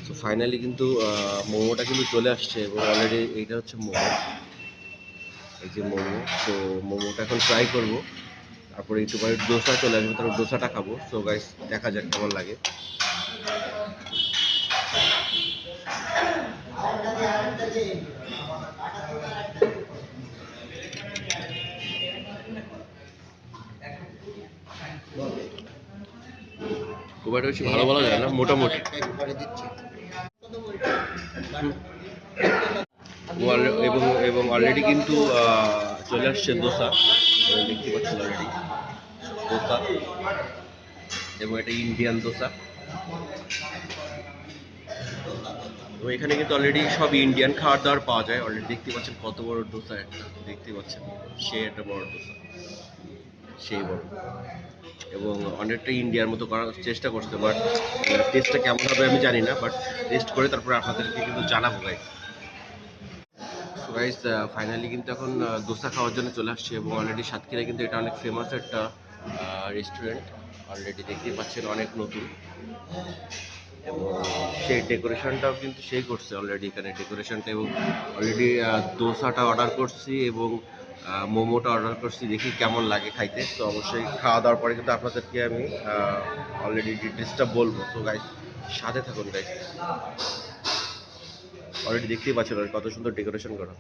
তো ফাইনালি কিন্তু মোমোটা কিন্তু চলে আসছে এবং অলরেডি এইটা হচ্ছে মোমো, এই যে মোমো। তো মোমোটা এখন ট্রাই করব, তারপরে একটু পরে ডোসা চলে আসবে, তারপর ডোসাটা খাবো। সো গাইস দেখা যাক কেমন লাগে। খুব একটা বেশি ভালো বলা যায় না, মোটামুটি। এবং এবং অলরেডি কিন্তু চলে আসছে দোসা, দেখতে পাচ্ছেন অলরেডি দোসা, এবং এটা ইন্ডিয়ান দোসা। তো এখানে কিন্তু অলরেডি সব ইন্ডিয়ান খাবার দাবার পাওয়া যায়। অলরেডি দেখতে পাচ্ছেন কত বড় দোসা, একটা দেখতে পাচ্ছেন সেই একটা বড় দোসা, সেই বড়। এবং অনেকটা ইন্ডিয়ার মতো করার চেষ্টা করছে, বাট টেস্টটা কেমন হবে আমি জানি না, বাট টেস্ট করে তারপরে আপনাদেরকে কিন্তু জানাবো গাইস। সো গাইস ফাইনালি কিন্তু এখন দোসা খাওয়ার জন্য চলে আসছে, এবং অলরেডি সাতক্ষীরায় কিন্তু এটা অনেক ফেমাস একটা রেস্টুরেন্ট। অলরেডি দেখতেই পাচ্ছেন অনেক নতুন, এবং সেই ডেকোরেশনটাও কিন্তু সেই করছে অলরেডি এখানে ডেকোরেশনটা। এবং অলরেডি দোসাটা অর্ডার করছি এবং মোমোটা অর্ডার করছি, দেখি কেমন লাগে খাইতে। তো অবশ্যই খাওয়া দাওয়ার পরে কিন্তু আপনাদেরকে আমি অলরেডি ডিটেলসটা বলবো। তো গাইস সাথে থাকুন গাইস, অলরেডি দেখতেই পাচ্ছেন কত সুন্দর ডেকোরেশন করা।